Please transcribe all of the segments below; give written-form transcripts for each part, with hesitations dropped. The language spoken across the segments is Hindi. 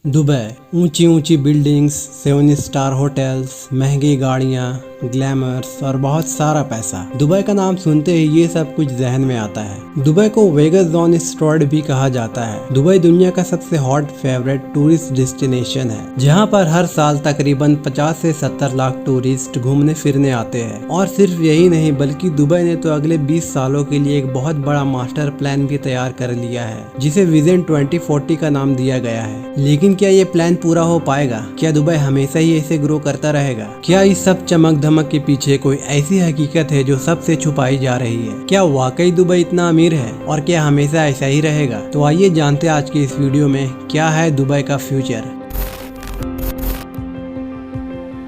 दुबई ऊंची ऊंची बिल्डिंग्स, 7 स्टार होटल्स, महंगी गाड़ियां, ग्लैमर्स और बहुत सारा पैसा। दुबई का नाम सुनते ही ये सब कुछ जहन में आता है। दुबई को वेगस ऑन एस्टेरॉयड भी कहा जाता है। दुबई दुनिया का सबसे हॉट फेवरेट टूरिस्ट डेस्टिनेशन है, जहां पर हर साल तकरीबन 50 से 70 लाख टूरिस्ट घूमने फिरने आते हैं। और सिर्फ यही नहीं, बल्कि दुबई ने तो अगले 20 सालों के लिए एक बहुत बड़ा मास्टर प्लान भी तैयार कर लिया है, जिसे विजन 2040 का नाम दिया गया है। लेकिन क्या ये प्लान पूरा हो पाएगा? क्या दुबई हमेशा ही ऐसे ग्रो करता रहेगा? क्या इस सब चमक धमक के पीछे कोई ऐसी हकीकत है जो सबसे छुपाई जा रही है? क्या वाकई दुबई इतना अमीर है और क्या हमेशा ऐसा ही रहेगा? तो आइए जानते हैं आज के इस वीडियो में क्या है दुबई का फ्यूचर।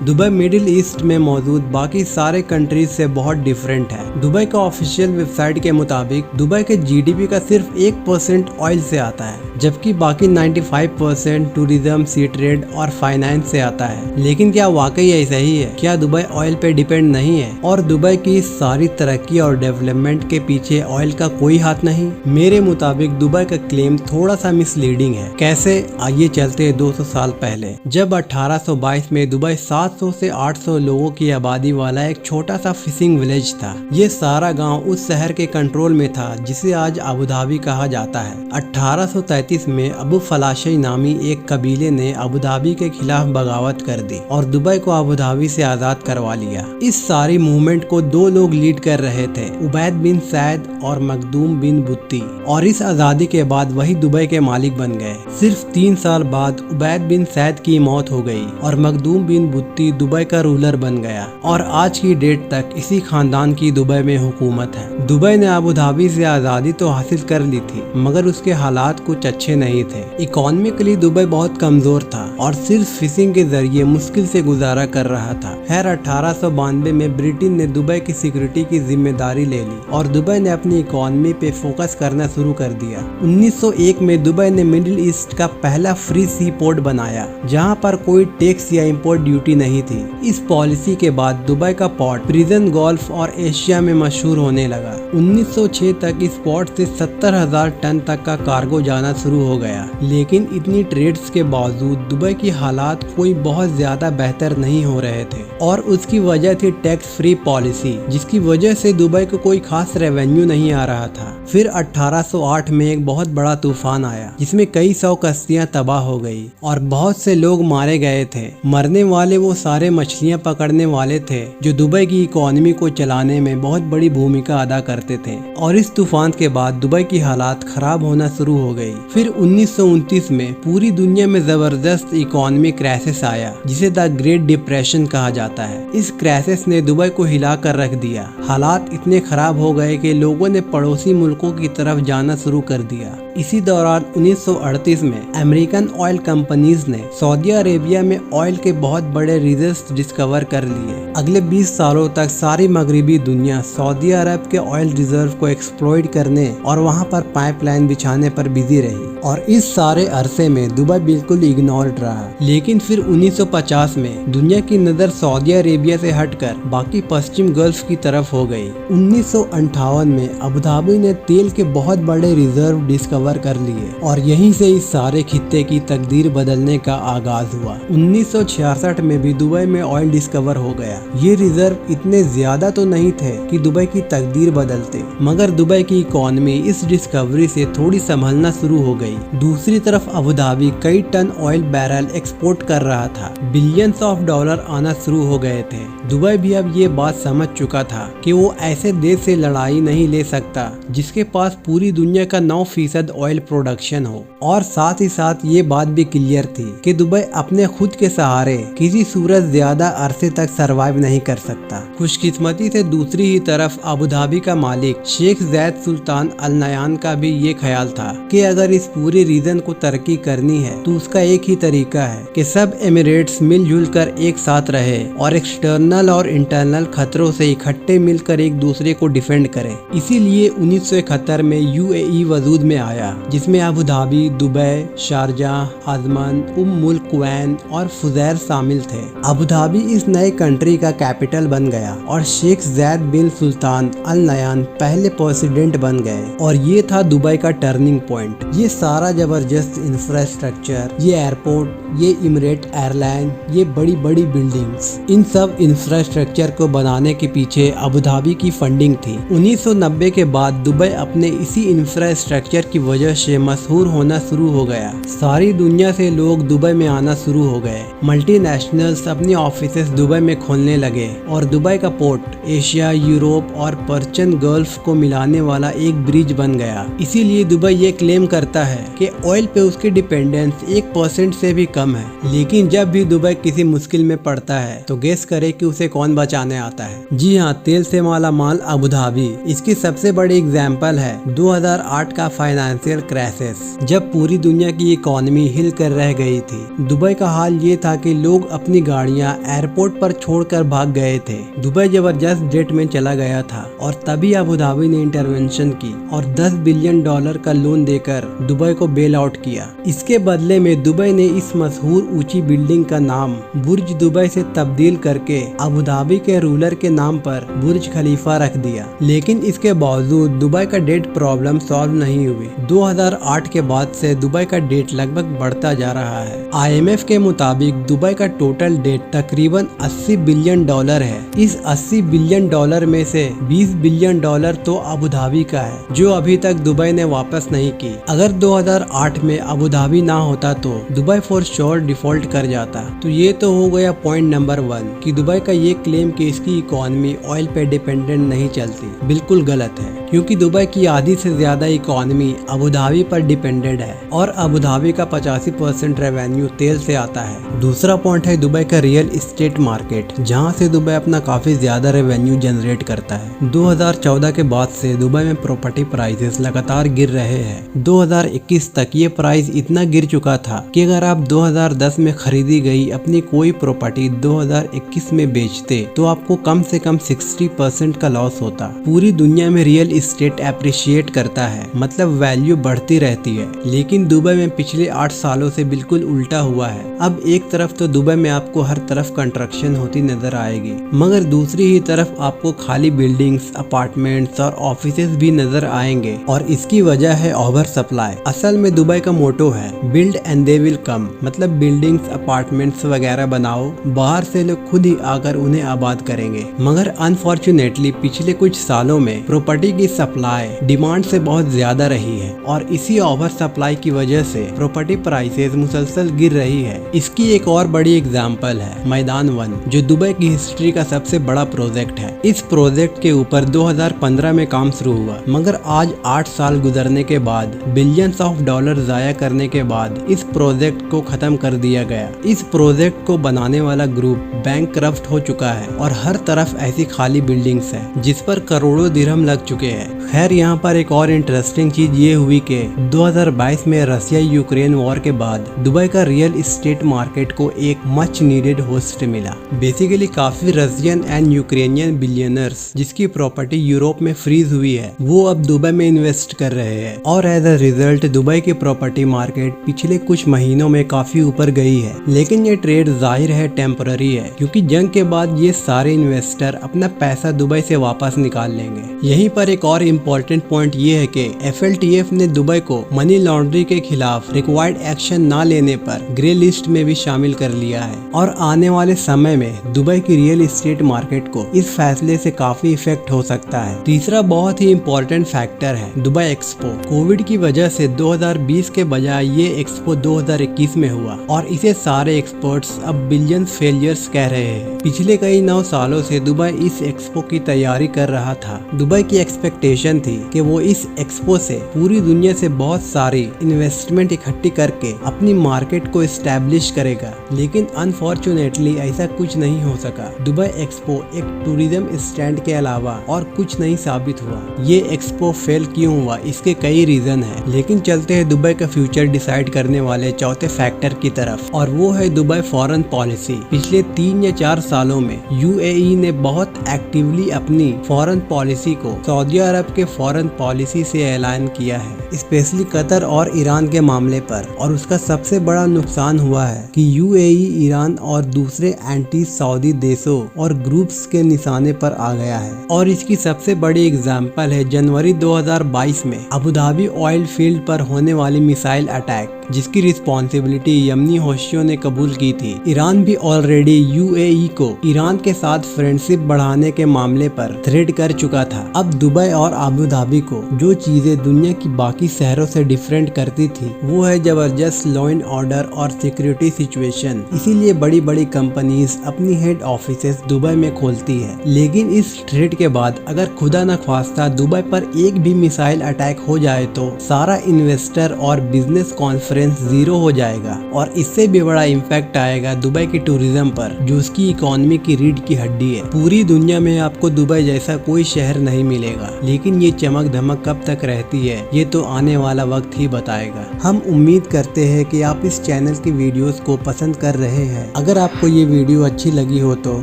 दुबई मिडिल ईस्ट में मौजूद बाकी सारे कंट्रीज से बहुत डिफरेंट है। दुबई का ऑफिशियल वेबसाइट के मुताबिक दुबई के जीडीपी का सिर्फ 1% ऑयल से आता है, जबकि बाकी 95% टूरिज्म, सी ट्रेड और फाइनेंस से आता है। लेकिन क्या वाकई ऐसा ही है? क्या दुबई ऑयल पे डिपेंड नहीं है और दुबई की सारी तरक्की और डेवलपमेंट के पीछे ऑयल का कोई हाथ नहीं? मेरे मुताबिक दुबई का क्लेम थोड़ा सा मिसलीडिंग है। कैसे? आइए चलते हैं 200 साल पहले, जब 1822 में दुबई 700 से 800 लोगों की आबादी वाला एक छोटा सा फिशिंग विलेज था। ये सारा गांव उस शहर के कंट्रोल में था जिसे आज अबू धाबी कहा जाता है। 1833 में अबू फलाशी नामी एक कबीले ने अबू धाबी के खिलाफ बगावत कर दी और दुबई को अबू धाबी से आजाद करवा लिया। इस सारी मूवमेंट को 2 लोग लीड कर रहे थे, उबैद बिन सैद और मखदूम बिन बुत्ती, और इस आजादी के बाद वही दुबई के मालिक बन गए। सिर्फ 3 साल बाद उबैद बिन सैद की मौत हो गई और मखदूम बिन बुत्ती दुबई का रूलर बन गया और आज की डेट तक इसी खानदान की दुबई में हुकूमत है। दुबई ने अबू धाबी से आजादी तो हासिल कर ली थी, मगर उसके हालात कुछ अच्छे नहीं थे। इकोनॉमिकली दुबई बहुत कमजोर था और सिर्फ फिशिंग के जरिए मुश्किल से गुजारा कर रहा था। खैर 1892 में ब्रिटेन ने दुबई की सिक्योरिटी की जिम्मेदारी ले ली और दुबई ने अपनी इकोनॉमी पे फोकस करना शुरू कर दिया। 1901 में दुबई ने मिडिल ईस्ट का पहला फ्री सी पोर्ट बनाया, जहाँ पर कोई टैक्स या इम्पोर्ट ड्यूटी नहीं थी। इस पॉलिसी के बाद दुबई का पोर्ट प्रिजन गोल्फ और एशिया में मशहूर होने लगा। 1906 तक इस पोर्ट से 70,000 टन तक का कार्गो जाना शुरू हो गया। लेकिन इतनी ट्रेड्स के बावजूद दुबई की हालात कोई बहुत ज्यादा बेहतर नहीं हो रहे थे और उसकी वजह थी टैक्स फ्री पॉलिसी, जिसकी वजह से दुबई को कोई खास रेवेन्यू नहीं आ रहा था। फिर 1808 में एक बहुत बड़ा तूफान आया, जिसमें कई 100 कश्तियां तबाह हो गई और बहुत से लोग मारे गए थे। मरने वाले वो सारे मछलियां पकड़ने वाले थे जो दुबई की इकोनॉमी को चलाने में बहुत बड़ी भूमिका अदा करते थे। और इस तूफान के बाद दुबई की हालात खराब होना शुरू हो गई। फिर 1929 में पूरी दुनिया में जबरदस्त इकोनॉमी क्राइसिस आया, जिसे द ग्रेट डिप्रेशन कहा जाता है। इस क्राइसिस ने दुबई को हिला कर रख दिया। हालात इतने खराब हो गए कि लोगों ने पड़ोसी मुल्कों की तरफ जाना शुरू कर दिया। इसी दौरान 1938 में अमेरिकन ऑयल कंपनीज ने सऊदी अरेबिया में ऑयल के बहुत बड़े रिजर्व्स डिस्कवर कर लिए। अगले 20 सालों तक सारी मगरिबी दुनिया सऊदी अरब के ऑयल रिजर्व को एक्सप्लॉइट करने और वहां पर पाइपलाइन बिछाने पर बिजी रही और इस सारे अरसे में दुबई बिल्कुल इग्नोर्ड रहा। लेकिन फिर 1950 में दुनिया की नजर सऊदी अरेबिया से हटकर बाकी पश्चिम गल्फ की तरफ हो गई। 1958 में अबू धाबी ने तेल के बहुत बड़े रिजर्व डिस्कवर कर लिए और यहीं से इस सारे खित्ते की तकदीर बदलने का आगाज हुआ। 1966 में भी दुबई में ऑयल डिस्कवर हो गया। ये रिजर्व इतने ज्यादा तो नहीं थे कि दुबई की तकदीर बदलते, मगर दुबई की इकोनॉमी इस डिस्कवरी से थोड़ी संभलना शुरू हो गई। दूसरी तरफ अबू धाबी कई टन ऑयल बैरल एक्सपोर्ट कर रहा था। बिलियंस ऑफ डॉलर आना शुरू हो गए थे। दुबई भी अब ये बात समझ चुका था कि वो ऐसे देश से लड़ाई नहीं ले सकता जिसके पास पूरी दुनिया का 9% ऑयल प्रोडक्शन हो। और साथ ही साथ ये बात भी क्लियर थी कि दुबई अपने खुद के सहारे किसी सूरत ज्यादा अरसे तक सरवाइव नहीं कर सकता। खुशकिस्मती से दूसरी ही तरफ अबू धाबी का मालिक शेख जैद सुल्तान अल नयान का भी ये ख्याल था कि अगर इस पूरे रीजन को तरक्की करनी है तो उसका एक ही तरीका है कि सब एमिरेट्स मिलजुल कर एक साथ रहे और एक्सटर्नल और इंटरनल खतरों से इकट्ठे मिलकर एक दूसरे को डिफेंड करें। इसीलिए 1971 में यूएई वजूद में आया, जिसमें Abu Dhabi, Dubai, Sharjah, Ajman, मुल्क कुवैत और फुजैर शामिल थे। अबू धाबी इस नए कंट्री का कैपिटल बन गया और शेख ज़ैद बिन सुल्तान अल नयान पहले प्रेसिडेंट बन गए और ये था दुबई का टर्निंग पॉइंट। ये सारा जबरदस्त इंफ्रास्ट्रक्चर, ये एयरपोर्ट, ये इमिरेट एयरलाइन, ये बड़ी बड़ी बिल्डिंग्स, इन सब इंफ्रास्ट्रक्चर को बनाने के पीछे अबू धाबी की फंडिंग थी। 1990 के बाद दुबई अपने इसी इंफ्रास्ट्रक्चर की वजह से मशहूर होना शुरू हो गया। सारी दुनिया से लोग दुबई में आना शुरू हो गए। मल्टीनेशनल्स अपनी ऑफिसेस दुबई में खोलने लगे और दुबई का पोर्ट एशिया, यूरोप और पर्शियन गल्फ को मिलाने वाला एक ब्रिज बन गया। इसीलिए दुबई ये क्लेम करता है कि ऑयल पे उसकी डिपेंडेंस 1% से भी कम है। लेकिन जब भी दुबई किसी मुश्किल में पड़ता है तो गेस करे कि उसे कौन बचाने आता है। जी हाँ, तेल से माला माल अबू धाबी। इसकी सबसे बड़ी एग्जाम्पल है 2008 का फाइनेंशियल क्राइसिस, जब पूरी दुनिया की इकोनॉमी हिल कर रह गई थी। दुबई का हाल ये था कि लोग अपनी गाड़ियां एयरपोर्ट पर छोड़कर भाग गए थे। दुबई जबरदस्त डेट में चला गया था और तभी अबू धाबी ने इंटरवेंशन की और $10 बिलियन का लोन देकर दुबई को बेल आउट किया। इसके बदले में दुबई ने इस मशहूर ऊंची बिल्डिंग का नाम बुर्ज दुबई से तब्दील करके अबू धाबी के रूलर के नाम पर बुर्ज खलीफा रख दिया। लेकिन इसके बावजूद दुबई का डेट प्रॉब्लम सॉल्व नहीं हुई। 2008 के बाद से दुबई का डेट लगभग बढ़ता जा रहा है। IMF के मुताबिक दुबई का टोटल डेट तकरीबन $80 बिलियन है। इस $80 बिलियन में से $20 बिलियन तो अबू धाबी का है, जो अभी तक दुबई ने वापस नहीं की। अगर 2008 में अबू धाबी ना होता तो दुबई फॉर श्योर डिफॉल्ट कर जाता। तो ये तो हो गया पॉइंट नंबर 1 कि दुबई का ये क्लेम कि इसकी इकोनॉमी ऑयल पे डिपेंडेंट नहीं चलती, बिल्कुल गलत है, क्योंकि दुबई की आधी से ज्यादा इकोनॉमी अबू धाबी पर डिपेंडेंट है और अबू धाबी का 85% रेवेन्यू तेल से आता है। दूसरा पॉइंट है दुबई का रियल एस्टेट मार्केट, जहां से दुबई अपना काफी ज्यादा रेवेन्यू जनरेट करता है। 2014 के बाद से दुबई में प्रॉपर्टी प्राइसेस लगातार गिर रहे हैं। 2021 तक ये प्राइस इतना गिर चुका था कि अगर आप 2010 में खरीदी गई अपनी कोई प्रॉपर्टी 2021 में बेचते तो आपको कम से कम 60% का लॉस होता। पूरी दुनिया में रियल एस्टेट एप्रिशिएट करता है, मतलब वैल्यू बढ़ती रहती है, लेकिन दुबई में पिछले 8 सालों से बिल्कुल उल्टा हुआ है। अब एक तरफ तो दुबई में आपको हर तरफ कंस्ट्रक्शन होती नजर आएगी, मगर दूसरी ही तरफ आपको खाली बिल्डिंग्स, अपार्टमेंट्स और ऑफिसेस भी नजर आएंगे और इसकी वजह है ओवर सप्लाई। असल में दुबई का मोटो है build and they will come, मतलब बिल्डिंग्स, अपार्टमेंट्स वगैरह बनाओ, बाहर से लोग खुद ही आकर उन्हें आबाद करेंगे। मगर अनफॉर्चुनेटली पिछले कुछ सालों में प्रॉपर्टी की सप्लाई डिमांड से बहुत ज्यादा रही है और इसी ओवर सप्लाई की वजह से प्रॉपर्टी प्राइसेस मुसलसल गिर रही है। इसकी एक और बड़ी एग्जांपल है मैदान 1, जो दुबई की हिस्ट्री का सबसे बड़ा प्रोजेक्ट है। इस प्रोजेक्ट के ऊपर 2015 में काम शुरू हुआ, मगर आज 8 साल गुजरने के बाद बिलियंस ऑफ डॉलर जाया करने के बाद इस प्रोजेक्ट को खत्म कर दिया गया। इस प्रोजेक्ट को बनाने वाला ग्रुप बैंकक्रप्ट हो चुका है और हर तरफ ऐसी खाली बिल्डिंग्स है जिस पर करोड़ों दिरहम लग चुके हैं। खैर, यहाँ पर एक और इंटरेस्टिंग चीज ये हुई कि 2022 में रशिया यूक्रेन वॉर के बाद दुबई का रियल एस्टेट मार्केट को एक मच नीडेड होस्ट मिला। बेसिकली काफी रशियन एंड यूक्रेनियन बिलियनर्स जिसकी प्रॉपर्टी यूरोप में फ्रीज हुई है, वो अब दुबई में इन्वेस्ट कर रहे हैं और एज अ रिजल्ट दुबई की प्रॉपर्टी मार्केट पिछले कुछ महीनों में काफी ऊपर गई है। लेकिन ये ट्रेड जाहिर है टेम्पररी है, क्योंकि जंग के बाद ये सारे इन्वेस्टर अपना पैसा दुबई से वापस निकाल लेंगे। यहीं पर एक और इम्पोर्टेंट पॉइंट ये है कि FATF ने दुबई को मनी लॉन्ड्रिंग के खिलाफ रिक्वायर्ड एक्शन न लेने पर ग्रे लिस्ट में भी शामिल कर लिया है और आने वाले समय में दुबई की रियल एस्टेट मार्केट को इस फैसले से काफी इफेक्ट हो सकता है। तीसरा बहुत ही इम्पोर्टेंट फैक्टर है दुबई एक्सपो। कोविड की वजह से 2020 के बजाय ये एक्सपो 2021 में हुआ और इसे सारे एक्सपर्ट्स अब बिलियंस फेलियर्स कह रहे हैं। पिछले कई 9 सालों से दुबई इस एक्सपो की तैयारी कर रहा था। दुबई की एक्सपेक्टेशन थी कि वो इस एक्सपो से पूरी दुनिया से बहुत सारी इन्वेस्टमेंट इकट्ठी करके अपनी मार्केट को एस्टैब्लिश करेगा, लेकिन अनफॉर्चुनेटली ऐसा कुछ नहीं हो सका। दुबई एक्सपो एक टूरिज्म स्टैंड के अलावा और कुछ नहीं साबित हुआ। ये एक्सपो फेल क्यों हुआ, इसके कई रीजन है, लेकिन चलते हैं दुबई का फ्यूचर डिसाइड करने वाले चौथे फैक्टर की तरफ, और वो है दुबई फॉरेन पॉलिसी। पिछले 3 या 4 सालों में UAE ने बहुत एक्टिवली अपनी फॉरेन पॉलिसी को सऊदी अरब के फॉरेन पॉलिसी से ऐलान किया है, स्पेशली कतर और ईरान के मामले पर। और उसका सबसे बड़ा नुकसान हुआ है कि यूएई ईरान और दूसरे एंटी सऊदी देशों और ग्रुप्स के निशाने पर आ गया है। और इसकी सबसे बड़ी एग्जाम्पल है जनवरी 2022 में अबू धाबी ऑयल फील्ड पर होने वाली मिसाइल अटैक, जिसकी रिस्पॉन्सिबिलिटी यमनी हौशियों ने कबूल की थी। ईरान भी ऑलरेडी यूएई को ईरान के साथ फ्रेंडशिप बढ़ाने के मामले पर थ्रेट कर चुका था। अब दुबई और अबू धाबी को जो चीजें दुनिया की बाकी शहरों से डिफरेंट करती थी वो है जबरदस्त लॉ एंड ऑर्डर और सिक्योरिटी सिचुएशन। इसीलिए बड़ी बड़ी कंपनीज अपनी हेड ऑफिसेस दुबई में खोलती है। लेकिन इस थ्रेट के बाद अगर खुदा न ख्वास्ता दुबई पर एक भी मिसाइल अटैक हो जाए तो सारा इन्वेस्टर और बिजनेस कॉन्फ्रेंस जीरो हो जाएगा। और इससे भी बड़ा इम्पैक्ट आएगा दुबई की टूरिज्म पर, जो उसकी इकोनॉमी की रीढ़ की हड्डी है। पूरी दुनिया में आपको दुबई जैसा कोई शहर नहीं मिलेगा, लेकिन ये चमक धमक कब तक रहती है ये तो आने वाला वक्त ही बताएगा। हम उम्मीद करते हैं कि आप इस चैनल की वीडियोस को पसंद कर रहे हैं। अगर आपको ये वीडियो अच्छी लगी हो तो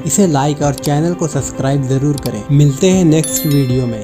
इसे लाइक और चैनल को सब्सक्राइब जरूर करें। मिलते हैं नेक्स्ट वीडियो में।